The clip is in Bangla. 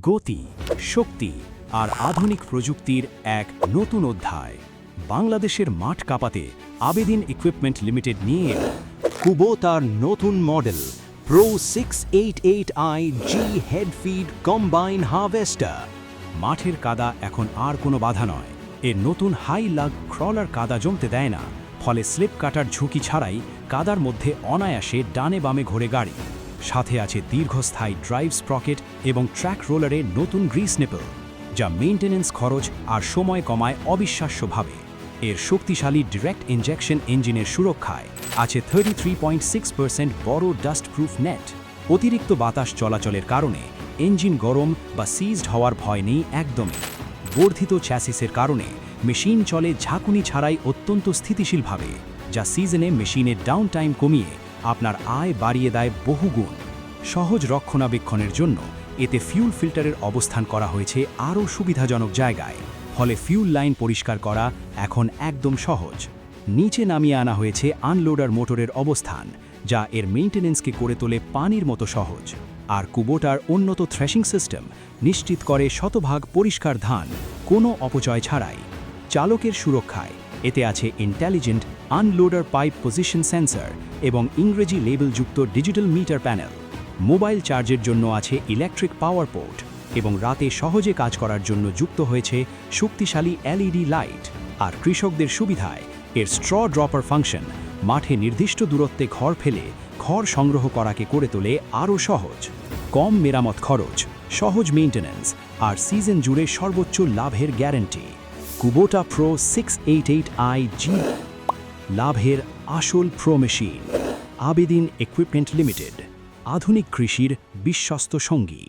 গতি, শক্তি আর আধুনিক প্রযুক্তির এক নতুন অধ্যায়। বাংলাদেশের মাঠ কাঁপাতে আবেদিন ইকুইপমেন্ট লিমিটেড নিয়ে এলো কুবোটার নতুন model pro 688i G head feed combine harvester. মাঠের কাদা এখন আর কোনো বাধা নয়। এর নতুন হাই লাগ ক্রলার কাদা জমতে দেয় না, ফলে স্লিপ কাটার ঝুঁকি ছাড়াই কাদার মধ্যে অনায়াসে ডানে বামে ঘোরে গাড়ি। সাথে আছে দীর্ঘস্থায়ী ড্রাইভ স্প্রকেট এবং ট্র্যাক রোলারে নতুন গ্রিস নিপল, যা মেইনটেনেন্স খরচ আর সময় কমায় অবিশ্বাস্যভাবে। এর শক্তিশালী ডিরেক্ট ইনজেকশন ইঞ্জিনের সুরক্ষায় আছে 33.6% বড় ডাস্ট প্রুফ নেট। অতিরিক্ত বাতাস চলাচলের কারণে ইঞ্জিন গরম বা সিজড হওয়ার ভয় নেই একদমই। বর্ধিত চ্যাসিসের কারণে মেশিন চলে ঝাঁকুনি ছাড়াই অত্যন্ত স্থিতিশীলভাবে, যা সিজনে মেশিনের ডাউন টাইম কমিয়ে আপনার আয় বাড়িয়ে দেয় বহুগুণ। সহজ রক্ষণাবেক্ষণের জন্য এতে ফিউল ফিল্টারের অবস্থান করা হয়েছে আরও সুবিধাজনক জায়গায়, ফলে ফিউল লাইন পরিষ্কার করা এখন একদম সহজ। নিচে নামিয়ে আনা হয়েছে আনলোডার মোটরের অবস্থান, যা এর মেইনটেনেন্সকে করে তোলে পানির মতো সহজ। আর কুবোটার উন্নত থ্রেশিং সিস্টেম নিশ্চিত করে শতভাগ পরিষ্কার ধান কোনো অপচয় ছাড়াই। চালকের সুরক্ষায় এতে আছে intelligent unloader pipe position sensor এবং ইংরেজি লেবেলযুক্ত ডিজিটাল মিটার প্যানেল। মোবাইল চার্জের জন্য আছে ইলেকট্রিক পাওয়ার পোর্ট এবং রাতে সহজে কাজ করার জন্য যুক্ত হয়েছে শক্তিশালী LED লাইট। আর কৃষকদের সুবিধায় এর স্ট্র ড্রপার ফাংশন মাঠে নির্দিষ্ট দূরত্বে খড় ফেলে খড় সংগ্রহ করাকে করে তোলে আরও সহজ। কম মেরামত খরচ, সহজ মেইনটেনেন্স আর সিজন জুড়ে সর্বোচ্চ লাভের গ্যারান্টি। কুবোটা প্রো 688i G লাভের আসল pro machine. Abedin equipment limited, আধুনিক কৃষির বিশ্বস্ত সঙ্গী।